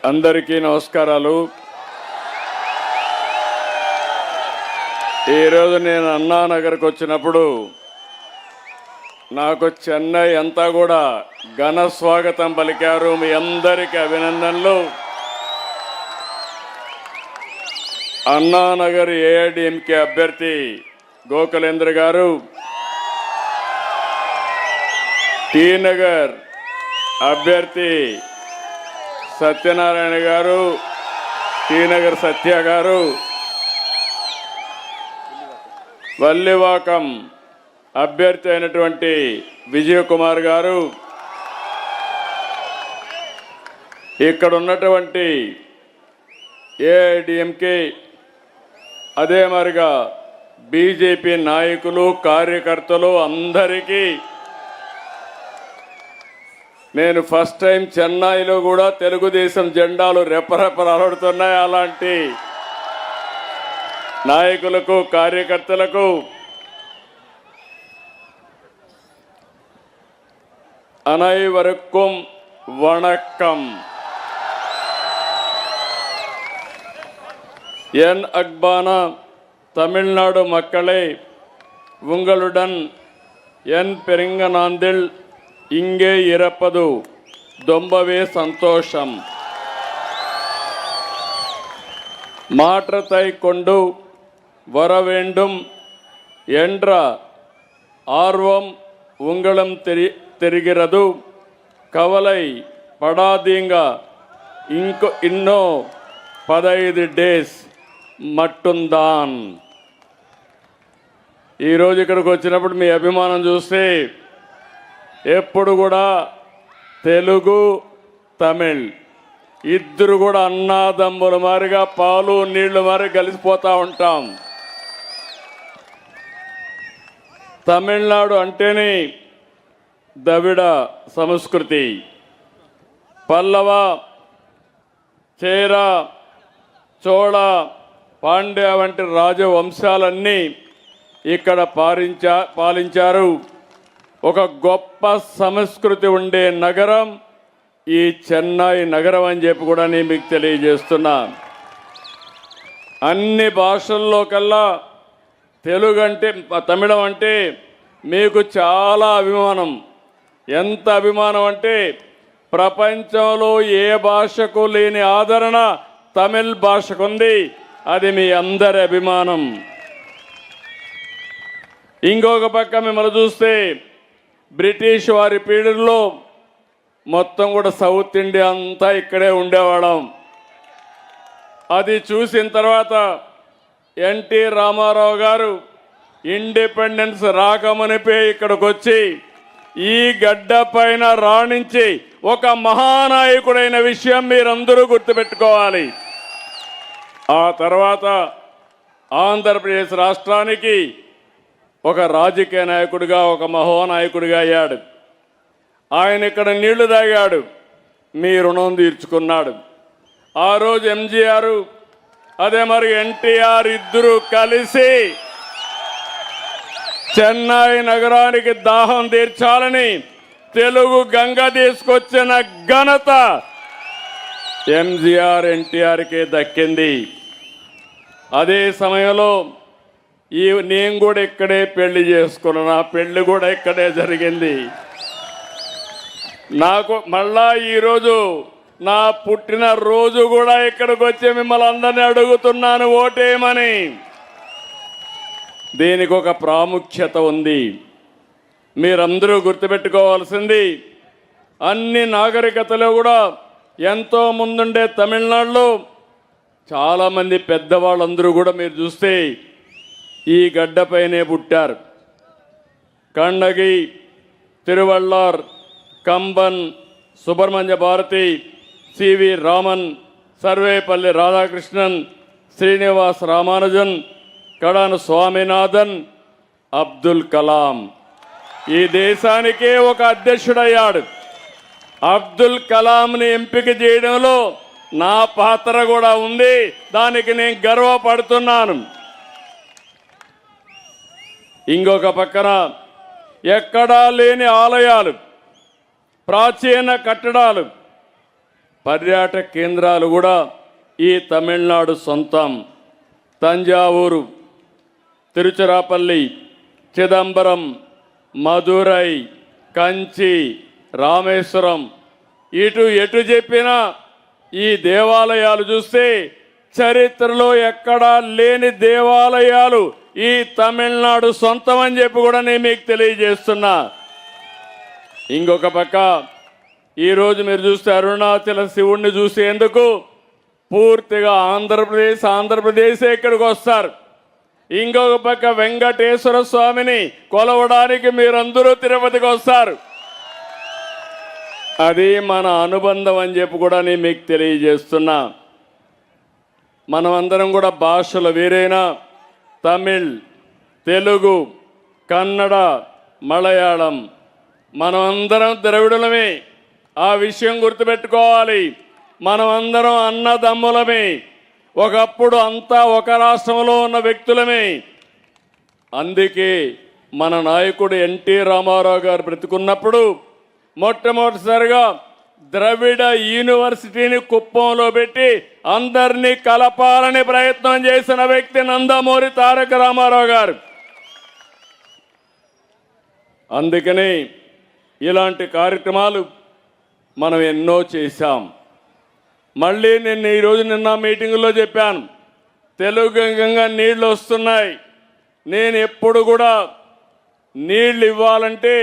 అందరికీ నమస్కారాలు. ఈరోజు నేను అన్నానగర్కి వచ్చినప్పుడు నాకు చెన్నై అంతా కూడా ఘన స్వాగతం పలికారు. మీ అందరికీ అభినందనలు. అన్నానగర్ ఏఐడిఎంకే అభ్యర్థి గోకులేంద్ర గారు, టీ నగర్ అభ్యర్థి సత్యనారాయణ గారు, టీ నగర్ సత్య గారు, వల్లివాకం అభ్యర్థి అయినటువంటి విజయ్ కుమార్ గారు, ఇక్కడ ఉన్నటువంటి ఏఐడిఎంకే అదే మరిగా బీజేపీ నాయకులు కార్యకర్తలు అందరికీ నేను ఫస్ట్ టైం చెన్నైలో కూడా తెలుగుదేశం జెండాలు రెపరెపలాడుతున్నాయి. అలాంటి నాయకులకు కార్యకర్తలకు அனைவருக்கும் வணக்கம். என் அன்பான தமிழ்நாடு மக்களே, உங்களுடன் என் பெருங்கநாந்தில் இங்கே இருப்பது ரொம்பவே சந்தோஷம். மாற்றத்தை கொண்டு வர வேண்டும் என்ற ஆர்வம் உங்களும் தெரிகிறது. கவலை படாதீங்க, இன்னும் 15 డేస్ మట్టుందాన్. ఈరోజు ఇక్కడికి వచ్చినప్పుడు మీ అభిమానం చూస్తే ఎప్పుడు కూడా తెలుగు తమిళ్ ఇద్దరు కూడా అన్నాదమ్ముల మారిగా పాలు నీళ్లు మారి కలిసిపోతూ ఉంటాం. తమిళనాడు అంటేనే ద్రవిడ సంస్కృతి, పల్లవ, చేర, చోళ, పాండ్య వంటి రాజవంశాలన్నీ ఇక్కడ పాలించారు. ఒక గొప్ప సంస్కృతి ఉండే నగరం ఈ చెన్నై నగరం అని చెప్పి కూడా నేను మీకు తెలియజేస్తున్నా. అన్ని భాషల్లో కల్లా తెలుగు అంటే, తమిళం అంటే మీకు చాలా అభిమానం. ఎంత అభిమానం అంటే ప్రపంచంలో ఏ భాషకు లేని ఆదరణ తమిళ్ భాషకు ఉంది. అది మీ అందరి అభిమానం. ఇంకొక పక్క మిమ్మల్ని చూస్తే బ్రిటిష్ వారి పీరియడ్లో మొత్తం కూడా సౌత్ ఇండియా అంతా ఇక్కడే ఉండేవాళ్ళం. అది చూసిన తర్వాత ఎన్టీ రామారావు గారు ఇండిపెండెన్స్ రాకమునిపే ఇక్కడికి వచ్చి ఈ గడ్డ పైన రాణించి ఒక మహానాయకుడైన విషయం మీరందరూ గుర్తుపెట్టుకోవాలి. ఆ తర్వాత ఆంధ్రప్రదేశ్ రాష్ట్రానికి ఒక రాజకీయ నాయకుడిగా, ఒక మహోనాయకుడిగా అయ్యాడు. ఆయన ఇక్కడ నీళ్లు తాగాడు, మీ రుణం తీర్చుకున్నాడు. ఆ రోజు ఎంజీఆర్ అదే మరి ఎన్టీఆర్ ఇద్దరు కలిసి చెన్నై నగరానికి దాహం తీర్చాలని తెలుగు గంగ తీసుకొచ్చిన ఘనత ఎంజీఆర్ ఎన్టీఆర్కే దక్కింది. అదే సమయంలో నేను కూడా ఇక్కడే పెళ్లి చేసుకున్నా. నా పెళ్లి కూడా ఇక్కడే జరిగింది. నాకు మళ్ళా ఈరోజు నా పుట్టిన రోజు కూడా ఇక్కడికి వచ్చి మిమ్మల్ని అందరినీ అడుగుతున్నాను ఓటేయమని. దీనికి ఒక ప్రాముఖ్యత ఉంది. మీరందరూ గుర్తుపెట్టుకోవాల్సింది, అన్ని నాగరికతలో కూడా ఎంతో ముందుండే తమిళనాడులో చాలామంది పెద్దవాళ్ళందరూ కూడా మీరు చూస్తే ఈ గడ్డపైనే పుట్టారు. కన్నగి, తిరువళ్ళార్, కంబన్, సుబ్రహ్మణ్య భారతి, సివి రామన్, సర్వేపల్లి రాధాకృష్ణన్, శ్రీనివాస్ రామానుజన్, కడాను స్వామినాథన్, అబ్దుల్ కలాం ఈ దేశానికే ఒక అధ్యక్షుడయ్యాడు. అబ్దుల్ కలాంని ఎంపిక చేయడంలో నా పాత్ర కూడా ఉంది. దానికి నేను గర్వపడుతున్నాను. ఇంకొక పక్కన ఎక్కడా లేని ఆలయాలు, ప్రాచీన కట్టడాలు, పర్యాటక కేంద్రాలు కూడా ఈ తమిళనాడు సొంతం. తంజావూరు, తిరుచిరాపల్లి, చిదంబరం, మదురై, కంచి, రామేశ్వరం, ఎటు చెప్పినా ఈ దేవాలయాలు చూస్తే చరిత్రలో ఎక్కడా లేని దేవాలయాలు ఈ తమిళనాడు సొంతం అని చెప్పి కూడా నేను మీకు తెలియజేస్తున్నా. ఇంకొక పక్క ఈరోజు మీరు చూస్తే అరుణాచల శివుణ్ణి చూసేందుకు పూర్తిగా ఆంధ్రప్రదేశ్ ఇక్కడికి వస్తారు. ఇంకొక పక్క వెంకటేశ్వర స్వామిని కొలవడానికి మీరందరూ తిరుపతికి వస్తారు. అది మన అనుబంధం అని చెప్పి కూడా నేను మీకు తెలియజేస్తున్నా. మనమందరం కూడా భాషలు వేరైనా తమిళ్, తెలుగు, కన్నడ, మలయాళం మనమందరం ద్రవిడులమే. ఆ విషయం గుర్తుపెట్టుకోవాలి. మనమందరం అన్నదమ్ములమే. ఒకప్పుడు అంతా ఒక రాష్ట్రంలో ఉన్న వ్యక్తులమే. అందుకే మన నాయకుడు ఎన్టీ రామారావు గారు బ్రతికున్నప్పుడు మొట్టమొదటిసారిగా ద్రవిడ యూనివర్సిటీని కుప్పంలో పెట్టి అందరినీ కలపాలని ప్రయత్నం చేసిన వ్యక్తి నందమూరి తారక రామారావు గారు. అందుకని ఇలాంటి కార్యక్రమాలు మనం ఎన్నో చేశాం. మళ్ళీ నిన్న మీటింగులో చెప్పాను, తెలుగుగా నీళ్లు వస్తున్నాయి. నేను ఎప్పుడు కూడా నీళ్లు ఇవ్వాలంటే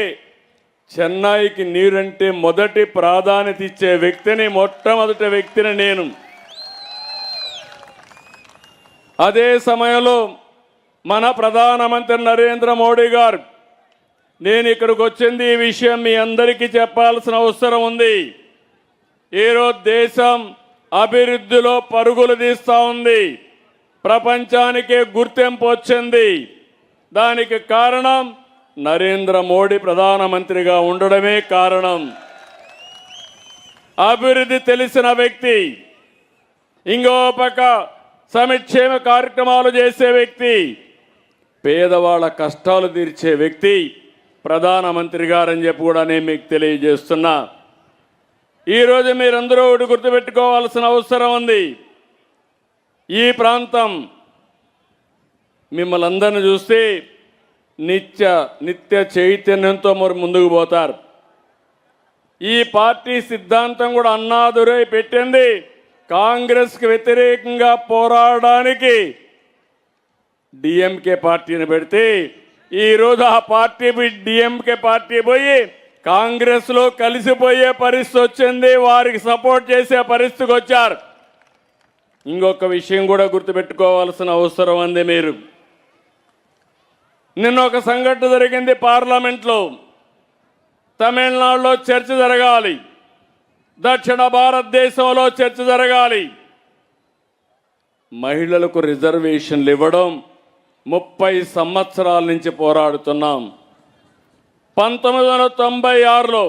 చెన్నైకి నీరంటే మొదటి ప్రాధాన్యత ఇచ్చే వ్యక్తిని, మొట్టమొదటి వ్యక్తిని నేను. అదే సమయంలో మన ప్రధానమంత్రి నరేంద్ర మోడీ గారు, నేను ఇక్కడికి వచ్చింది ఈ విషయం మీ అందరికీ చెప్పాల్సిన అవసరం ఉంది. ఈరోజు దేశం అభివృద్ధిలో పరుగులు తీస్తూ ఉంది. ప్రపంచానికే గుర్తింపు వచ్చింది. దానికి కారణం నరేంద్ర మోడీ ప్రధానమంత్రిగా ఉండడమే కారణం. అభివృద్ధి తెలిసిన వ్యక్తి, ఇంకో పక్క సంక్షేమ కార్యక్రమాలు చేసే వ్యక్తి, పేదవాళ్ళ కష్టాలు తీర్చే వ్యక్తి ప్రధానమంత్రి గారని చెప్పి కూడా నేను మీకు తెలియజేస్తున్నా. ఈరోజు మీరందరూ ఒకటి గుర్తుపెట్టుకోవాల్సిన అవసరం ఉంది. ఈ ప్రాంతం మిమ్మల్ని అందరిని చూస్తే నిత్య చైతన్యంతో మరి ముందుకు పోతారు. ఈ పార్టీ సిద్ధాంతం కూడా అన్నాదురై పెట్టింది కాంగ్రెస్కి వ్యతిరేకంగా పోరాడడానికి డిఎంకే పార్టీని పెడితే, ఈరోజు ఆ పార్టీ డిఎంకే పార్టీ పోయి కాంగ్రెస్లో కలిసిపోయే పరిస్థితి వచ్చింది. వారికి సపోర్ట్ చేసే పరిస్థితికి వచ్చారు. ఇంకొక విషయం కూడా గుర్తుపెట్టుకోవాల్సిన అవసరం ఉంది. మీరు నిన్న ఒక సంఘటన జరిగింది పార్లమెంట్లో. తమిళనాడులో చర్చ జరగాలి, దక్షిణ భారతదేశంలో చర్చ జరగాలి. మహిళలకు రిజర్వేషన్లు ఇవ్వడం 30 సంవత్సరాల నుంచి పోరాడుతున్నాం. 1996లో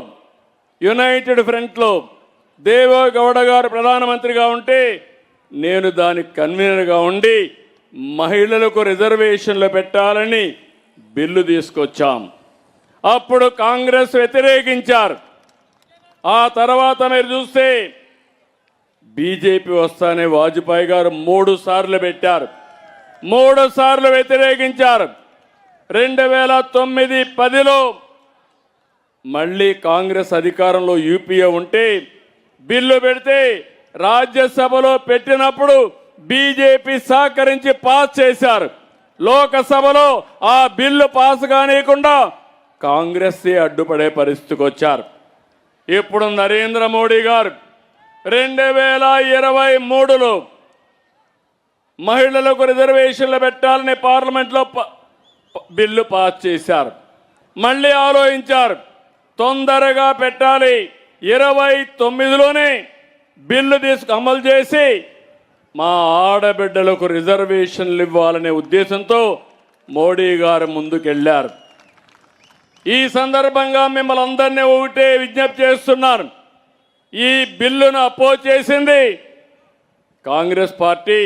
యునైటెడ్ ఫ్రంట్లో దేవేగౌడ గారు ప్రధానమంత్రిగా ఉంటే నేను దానికి కన్వీనర్గా ఉండి మహిళలకు రిజర్వేషన్లు పెట్టాలని బిల్లు తీసుకొచ్చాం. అప్పుడు కాంగ్రెస్ వ్యతిరేకించారు. ఆ తర్వాత మీరు చూస్తే బీజేపీ వస్తానే వాజ్పేయి గారు 3 సార్లు పెట్టారు, 3 సార్లు వ్యతిరేకించారు. 2009-10లో మళ్ళీ కాంగ్రెస్ అధికారంలో యూపీఏ ఉంటే బిల్లు పెడితే రాజ్యసభలో పెట్టినప్పుడు బీజేపీ సహకరించి పాస్ చేశారు. లోకసభలో ఆ బిల్లు పాస్ కానియకుండా కాంగ్రెస్ అడ్డుపడే పరిస్థితికి వచ్చారు. ఇప్పుడు నరేంద్ర మోడీ గారు 2023లో మహిళలకు రిజర్వేషన్లు పెట్టాలని పార్లమెంట్లో బిల్లు పాస్ చేశారు. మళ్ళీ ఆలోచించారు, తొందరగా పెట్టాలి, 29లోనే బిల్లు అమలు చేసి మా ఆడబిడ్డలకు రిజర్వేషన్లు ఇవ్వాలనే ఉద్దేశంతో మోడీ గారు ముందుకెళ్లారు. ఈ సందర్భంగా మిమ్మల్ని అందరినీ ఒకటే విజ్ఞప్తి చేస్తున్నాను, ఈ బిల్లును అపోజ్ చేసింది కాంగ్రెస్ పార్టీ,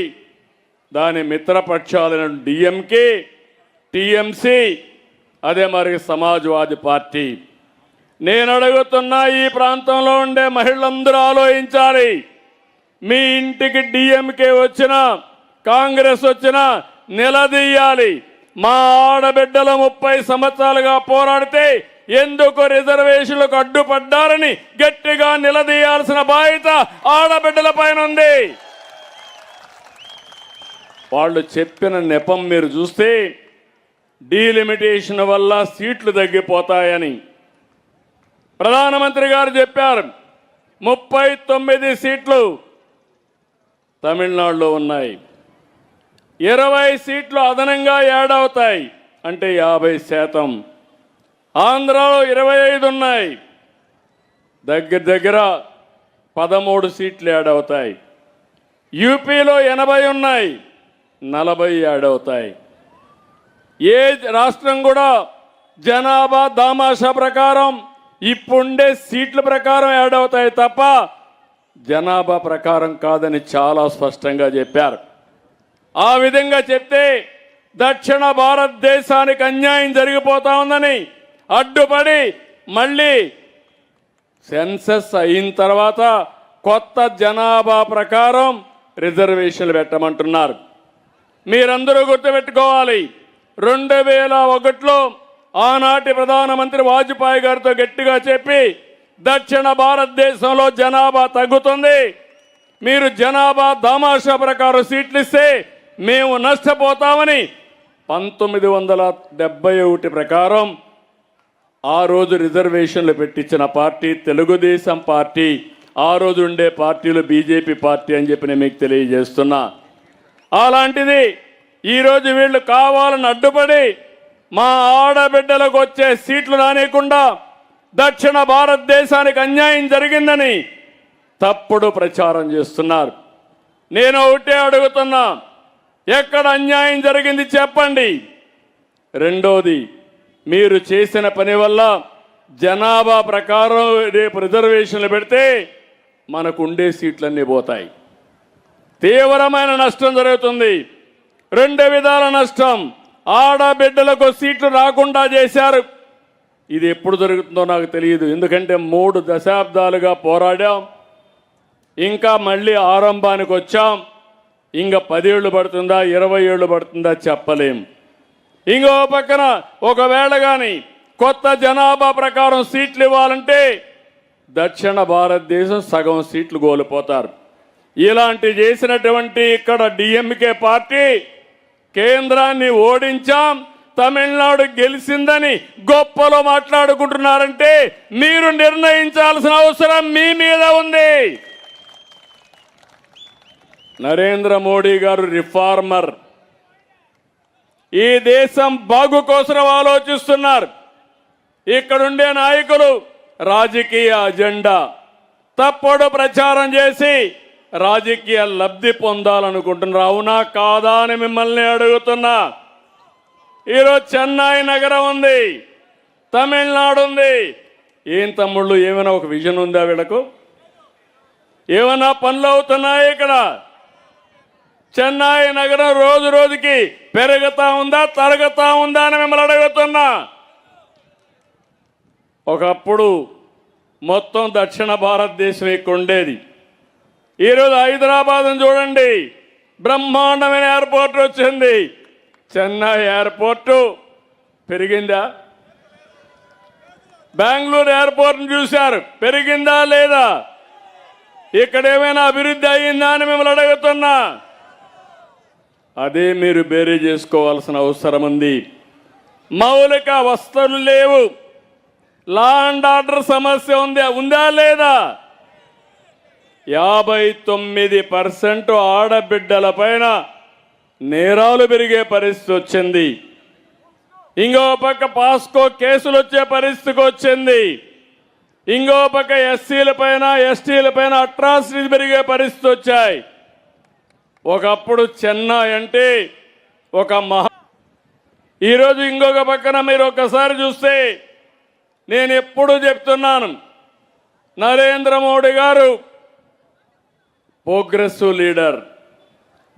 దాని మిత్రపక్షాలైన డిఎంకే, టీఎంసీ, అదే మరి సమాజ్వాదీ పార్టీ. నేను అడుగుతున్నా, ఈ ప్రాంతంలో ఉండే మహిళలందరూ ఆలోచించాలి. మీ ఇంటికి డిఎంకే వచ్చినా కాంగ్రెస్ వచ్చినా నిలదీయాలి. మా ఆడబిడ్డలు 30 సంవత్సరాలుగా పోరాడితే ఎందుకు రిజర్వేషన్లకు అడ్డుపడ్డారని గట్టిగా నిలదీయాల్సిన బాధ్యత ఆడబిడ్డల పైన ఉంది. వాళ్ళు చెప్పిన నెపం మీరు చూస్తే డీలిమిటేషన్ వల్ల సీట్లు తగ్గిపోతాయని ప్రధానమంత్రి గారు చెప్పారు. 39 సీట్లు తమిళనాడులో ఉన్నాయి, 20 సీట్లు అదనంగా యాడ్ అవుతాయి, అంటే 50%. ఆంధ్రాలో 25 ఉన్నాయి, దగ్గర 13 సీట్లు యాడ్ అవుతాయి. యూపీలో 80 ఉన్నాయి, 40 యాడ్ అవుతాయి. ఏ రాష్ట్రం కూడా జనాభా దామాషా ప్రకారం ఇప్పుండే సీట్ల ప్రకారం యాడ్ అవుతాయి తప్ప జనాభా ప్రకారం కాదని చాలా స్పష్టంగా చెప్పారు. ఆ విధంగా చెప్తే దక్షిణ భారతదేశానికి అన్యాయం జరిగిపోతా ఉందని అడ్డుపడి మళ్ళీ సెన్సస్ అయిన తర్వాత కొత్త జనాభా ప్రకారం రిజర్వేషన్లు పెట్టమంటున్నారు. మీరందరూ గుర్తుపెట్టుకోవాలి, 2001లో ఆనాటి ప్రధానమంత్రి వాజ్పేయి గారితో గట్టిగా చెప్పి దక్షిణ భారతదేశంలో జనాభా తగ్గుతుంది, మీరు జనాభా దామాషా ప్రకారం సీట్లు ఇస్తే మేము నష్టపోతామని 1971 ప్రకారం ఆ రోజు రిజర్వేషన్లు పెట్టించిన పార్టీ తెలుగుదేశం పార్టీ. ఆ రోజు ఉండే పార్టీలు బీజేపీ పార్టీ అని చెప్పి నేను మీకు తెలియజేస్తున్నా. అలాంటిది ఈరోజు వీళ్ళు కావాలని అడ్డుపడి మా ఆడబిడ్డలకు వచ్చే సీట్లు రానియకుండా దక్షిణ భారతదేశానికి అన్యాయం జరిగిందని తప్పుడు ప్రచారం చేస్తున్నారు. నేను ఒకటే అడుగుతున్నా, ఎక్కడ అన్యాయం జరిగింది చెప్పండి. రెండోది, మీరు చేసిన పని వల్ల జనాభా ప్రకారం రేపు రిజర్వేషన్లు పెడితే మనకు ఉండే సీట్లన్నీ పోతాయి, తీవ్రమైన నష్టం జరుగుతుంది. 2 విధాల నష్టం. ఆడబిడ్డలకు సీట్లు రాకుండా చేశారు. ఇది ఎప్పుడు జరుగుతుందో నాకు తెలియదు, ఎందుకంటే 3 దశాబ్దాలుగా పోరాడాం, ఇంకా మళ్ళీ ఆరంభానికి వచ్చాం. ఇంకా 10 ఏళ్ళు పడుతుందా 20 ఏళ్ళు పడుతుందా చెప్పలేం. ఇంకో పక్కన ఒకవేళ కానీ కొత్త జనాభా ప్రకారం సీట్లు ఇవ్వాలంటే దక్షిణ భారతదేశం సగం సీట్లు కోల్పోతారు. ఇలాంటి చేసినటువంటి ఇక్కడ డిఎంకే పార్టీ కేంద్రాన్ని ఓడించాం, తమిళనాడు గెలిచిందని గొప్పలో మాట్లాడుకుంటున్నారంటే మీరు నిర్ణయించాల్సిన అవసరం మీ మీద ఉంది. నరేంద్ర మోడీ గారు రిఫార్మర్, ఈ దేశం బాగు కోసం ఆలోచిస్తున్నారు. ఇక్కడుండే నాయకులు రాజకీయ అజెండా తప్పుడు ప్రచారం చేసి రాజకీయ లబ్ధి పొందాలనుకుంటున్నారు. అవునా కాదా అని మిమ్మల్ని అడుగుతున్నా. ఈరోజు చెన్నై నగరం ఉంది, తమిళనాడు ఉంది. ఏం తమ్ముళ్ళు, ఏమైనా ఒక విజన్ ఉందా వీళ్ళకు? ఏమైనా పనులు అవుతున్నాయి ఇక్కడ? చెన్నై నగరం రోజు రోజుకి పెరుగుతా ఉందా తరుగుతా ఉందా అని మిమ్మల్ని అడుగుతున్నా. ఒకప్పుడు మొత్తం దక్షిణ భారతదేశం ఇక్కడ ఉండేది. ఈరోజు హైదరాబాద్ చూడండి, బ్రహ్మాండమైన ఎయిర్పోర్ట్ వచ్చింది. చెన్నై ఎయిర్పోర్టు పెరిగిందా? బెంగళూరు ఎయిర్పోర్ట్ని చూశారు, పెరిగిందా లేదా? ఇక్కడ ఏమైనా అభివృద్ధి అయ్యిందా అని మిమ్మల్ని అడుగుతున్నా. అదే మీరు బేరీ చేసుకోవాల్సిన అవసరం ఉంది. మౌలిక వసతులు లేవు, లా అండ్ ఆర్డర్ సమస్య ఉందా లేదా? 59% ఆడబిడ్డల పైన నేరాలు పెరిగే పరిస్థితి వచ్చింది. ఇంకో పక్క పాస్కో కేసులు వచ్చే పరిస్థితికి వచ్చింది. ఇంకో పక్క ఎస్సీల పైన ఎస్టీల పైన అట్రాసిటీలు పెరిగే పరిస్థితి వచ్చాయి. ఒకప్పుడు చెన్నై అంటే ఒక ఈరోజు ఇంకొక పక్కన మీరు ఒకసారి చూస్తే, నేను ఎప్పుడూ చెప్తున్నాను, నరేంద్ర మోడీ గారు ప్రోగ్రెసివ్ లీడర్,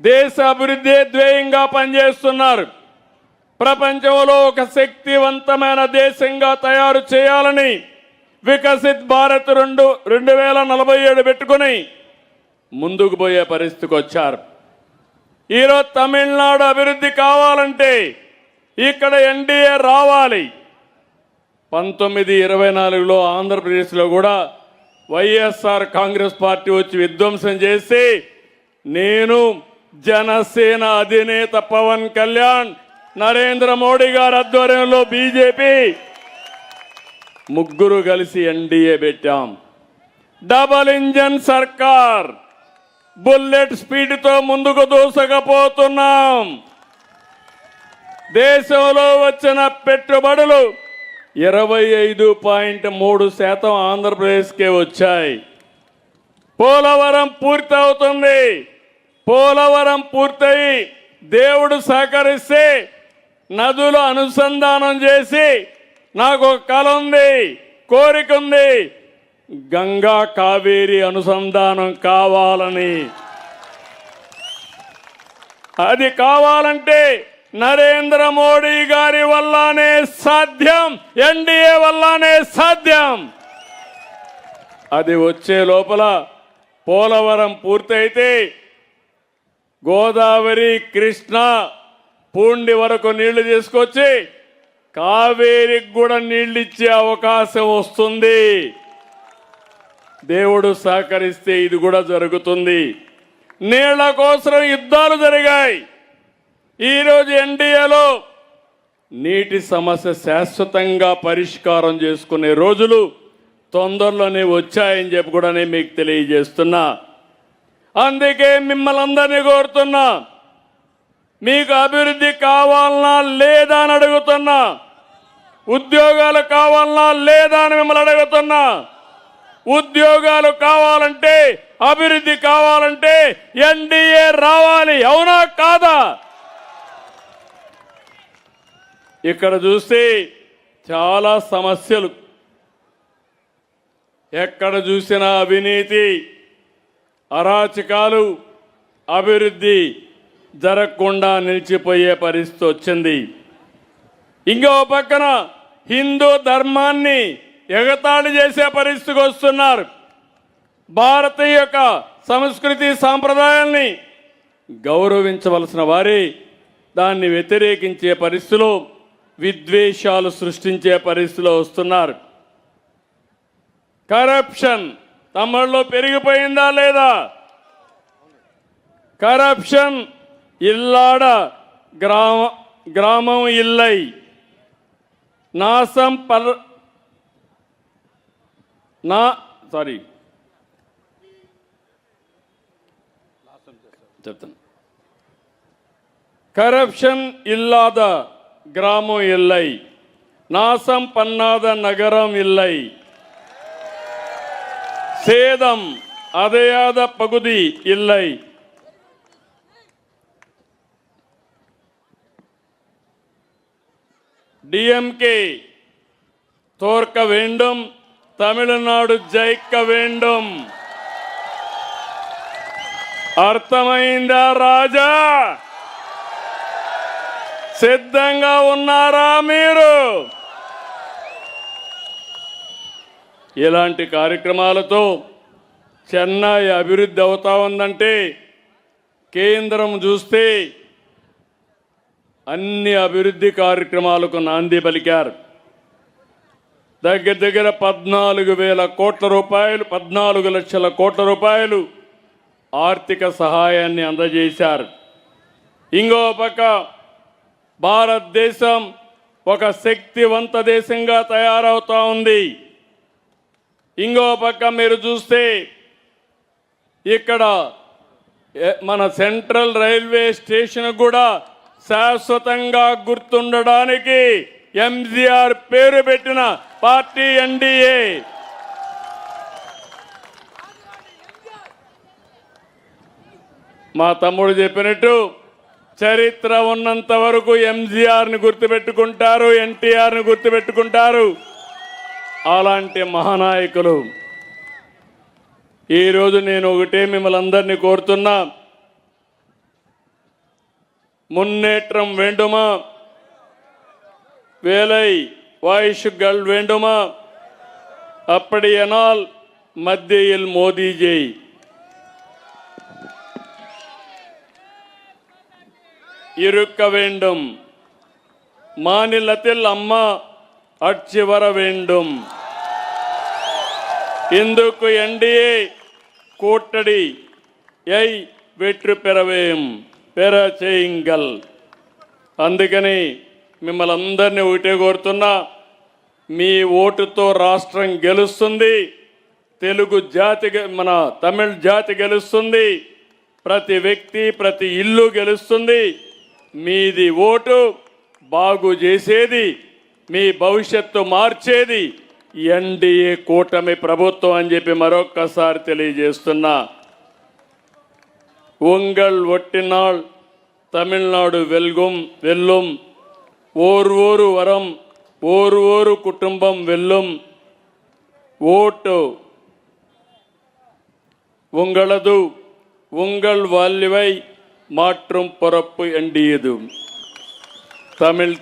దేశ అభివృద్ధి ధ్యేయంగా పనిచేస్తున్నారు. ప్రపంచంలో ఒక శక్తివంతమైన దేశంగా తయారు చేయాలని వికసిత్ భారత్ 2047 పెట్టుకుని ముందుకు పోయే పరిస్థితికి వచ్చారు. ఈరోజు తమిళనాడు అభివృద్ధి కావాలంటే ఇక్కడ ఎన్డీఏ రావాలి. 1924లో ఆంధ్రప్రదేశ్లో కూడా వైఎస్ఆర్ కాంగ్రెస్ పార్టీ వచ్చి విధ్వంసం చేసి నేను, జనసేన అధినేత పవన్ కళ్యాణ్, నరేంద్ర మోడీ గారి ఆధ్వర్యంలో బీజేపీ ముగ్గురు కలిసి ఎన్డీఏ పెట్టాం. డబల్ ఇంజన్ సర్కార్, బుల్లెట్ స్పీడ్తో ముందుకు దూసకపోతున్నాం. దేశంలో వచ్చిన పెట్టుబడులు 25.3% ఆంధ్రప్రదేశ్కే వచ్చాయి. పోలవరం పూర్తవుతుంది. పోలవరం పూర్తయి దేవుడు సహకరిస్తే నదులు అనుసంధానం చేసి నాకు ఒక కల ఉంది, కోరిక ఉంది, గంగా కావేరి అనుసంధానం కావాలని. అది కావాలంటే నరేంద్ర మోడీ గారి వల్లనే సాధ్యం, ఎన్డీఏ వల్లనే సాధ్యం. అది వచ్చే లోపల పోలవరం పూర్తయితే గోదావరి, కృష్ణ, పూండి వరకు నీళ్లు తీసుకొచ్చి కావేరికి కూడా నీళ్ళు ఇచ్చే అవకాశం వస్తుంది. దేవుడు సహకరిస్తే ఇది కూడా జరుగుతుంది. నీళ్ల కోసం యుద్ధాలు జరిగాయి. ఈరోజు ఎన్డీఏలో నీటి సమస్య శాశ్వతంగా పరిష్కారం చేసుకునే రోజులు తొందరలోనే వచ్చాయని చెప్పి కూడా నేను మీకు తెలియజేస్తున్నా. అందుకే మిమ్మల్ని అందరినీ కోరుతున్నా, మీకు అభివృద్ధి కావాలన్నా లేదా అని అడుగుతున్నా, ఉద్యోగాలు కావాలన్నా లేదా అని మిమ్మల్ని అడుగుతున్నా. ఉద్యోగాలు కావాలంటే, అభివృద్ధి కావాలంటే ఎన్డీఏ రావాలి, అవునా కాదా? ఇక్కడ చూస్తే చాలా సమస్యలు, ఎక్కడ చూసినా అవినీతి, అరాచకాలు, అభివృద్ధి జరగకుండా నిలిచిపోయే పరిస్థితి వచ్చింది. ఇంకో పక్కన హిందూ ధర్మాన్ని ఎగతాళి చేసే పరిస్థితికి వస్తున్నారు. భారతీయ యొక్క సంస్కృతి సాంప్రదాయాల్ని గౌరవించవలసిన వారే దాన్ని వ్యతిరేకించే పరిస్థితిలో, విద్వేషాలు సృష్టించే పరిస్థితిలో వస్తున్నారు. కరప్షన్ తమిళలో పెరిగిపోయిందా లేదా? కరప్షన్ ఇల్లాడ గ్రామం ఇల్లై నాశం చెప్తాను. కరప్షన్ ఇల్లాద గ్రామం ఇల్లై, నాశం పన్నాద నగరం ఇల్లై, சேதம் அதையாத பகுதி இல்லை. டிஎம்கே தோற்க வேண்டும், தமிழ்நாடு ஜெயிக்க வேண்டும். అర్థమైందా రాజా? సిద్ధంగా ఉన్నారా మీరు? ఇలాంటి కార్యక్రమాలతో చెన్నై అభివృద్ధి అవుతా ఉందంటే కేంద్రం చూస్తే అన్ని అభివృద్ధి కార్యక్రమాలకు నాంది పలికారు. దగ్గర 14,000 కోట్ల రూపాయలు, 14 లక్షల కోట్ల రూపాయలు ఆర్థిక సహాయాన్ని అందజేశారు. ఇంకో పక్క భారతదేశం ఒక శక్తివంత దేశంగా తయారవుతా ఉంది. ఇంకో పక్క మీరు చూస్తే ఇక్కడ మన సెంట్రల్ రైల్వే స్టేషన్ కూడా శాశ్వతంగా గుర్తుండడానికి ఎంజీఆర్ పేరు పెట్టిన పార్టీ ఎన్డీఏ. మా తమ్ముడు చెప్పినట్టు చరిత్ర ఉన్నంత వరకు ఎంజీఆర్ని గుర్తుపెట్టుకుంటారు, ఎన్టీఆర్ని గుర్తుపెట్టుకుంటారు. అలాంటి మహానాయకులు. ఈరోజు నేను ఒకటే మిమ్మల్ని అందరినీ కోరుతున్నా, మున్నేట్రం వేండుమా, వేలై వాయిషుగల్ వేండుమా, அப்படியானால் மத்தியில் மோடி ஜெய். இருக்க வேண்டும். மாநிலத்தில் அம்மா ஆட்சி வர வேண்டும். ఇందుకు ఎన్డీఏ కూటమిயை వెற்றி పెర చేయింగల్. అందుకని మిమ్మల్ని అందరినీ ఒకటే కోరుతున్నా, మీ ఓటుతో రాష్ట్రం గెలుస్తుంది. తెలుగు జాతి, మన తమిళ జాతి గెలుస్తుంది. ప్రతి వ్యక్తి, ప్రతి ఇల్లు గెలుస్తుంది. మీది ఓటు బాగు చేసేది, మీ భవిష్యత్తు మార్చేది ఎన్డీఏ కూటమి ప్రభుత్వం అని చెప్పి మరొక్కసారి తెలియజేస్తున్నా. ఉంగళ్ ఒట్టినాళ్ తమిళనాడు వెల్లుం ఓరు వరం ఓరు కుటుంబం వెల్లుం. ఓటు ఉంగళదు ఉంగళ్ వాల్యువై மாற்றும் பொறுப்பு எண்டியது. தமிழ்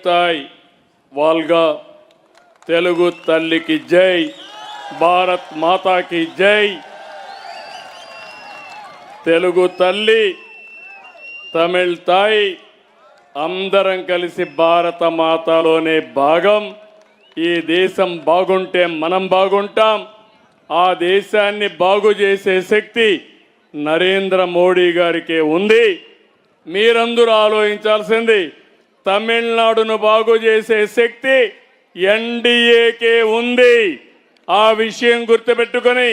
தாய் வாழ்க. తెలుగు తల్లికి జై. భారత్ మాతాకి జై. తెలుగు తల్లి, తమిళ తాయి అందరం కలిసి భారత మాతలోనే భాగం. ఈ దేశం బాగుంటే మనం బాగుంటాం. ఆ దేశాన్ని బాగు చేసే శక్తి నరేంద్ర మోడీ గారికి ఉంది. మీరందరూ ఆలోచించాల్సింది, తమిళనాడును బాగు చేసే శక్తి ఎన్డీఏకే ఉంది. ఆ విషయం గుర్తుపెట్టుకొని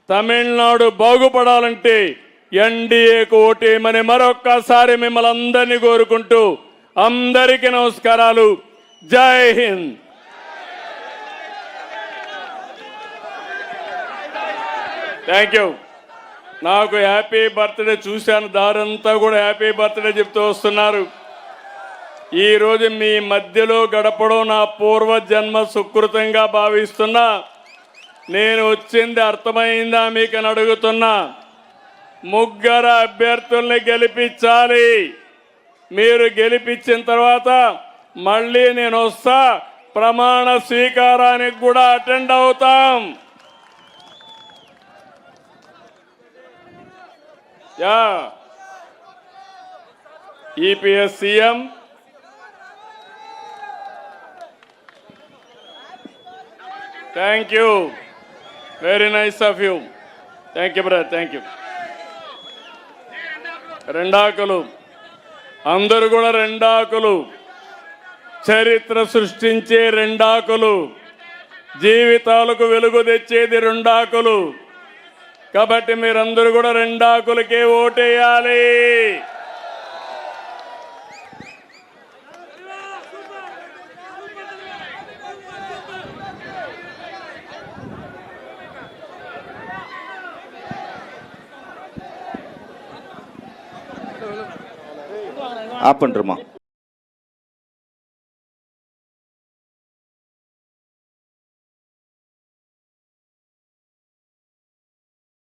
తమిళనాడు బాగుపడాలంటే ఎన్డీఏకు ఓటేయమని మరొక్కసారి మిమ్మల్ని అందరినీ కోరుకుంటూ అందరికీ నమస్కారాలు. జై హింద్. Thank you. నాకు హ్యాపీ బర్త్డే చూశాను, దారంతా కూడా హ్యాపీ బర్త్డే చెప్తూ వస్తున్నారు. ఈరోజు మీ మధ్యలో గడపడం నా పూర్వజన్మ సుకృతంగా భావిస్తున్నా. నేను వచ్చింది అర్థమైందా మీకు అని అడుగుతున్నా. ముగ్గురు అభ్యర్థుల్ని గెలిపించాలి. మీరు గెలిపించిన తర్వాత మళ్ళీ నేను వస్తా, ప్రమాణ స్వీకారానికి కూడా అటెండ్ అవుతాం. EPS CM, thank you, very nice of you. Thank you brother, thank you. రెండాకులు అందరూ కూడా రెండాకులు, చరిత్ర సృష్టించే రెండాకులు, జీవితాలకు వెలుగు తెచ్చేది రెండాకులు. కాబట్టి మీరందరూ కూడా రెండాకులకే ఓటేయాలి. ஆப் பண்ணுறோமா?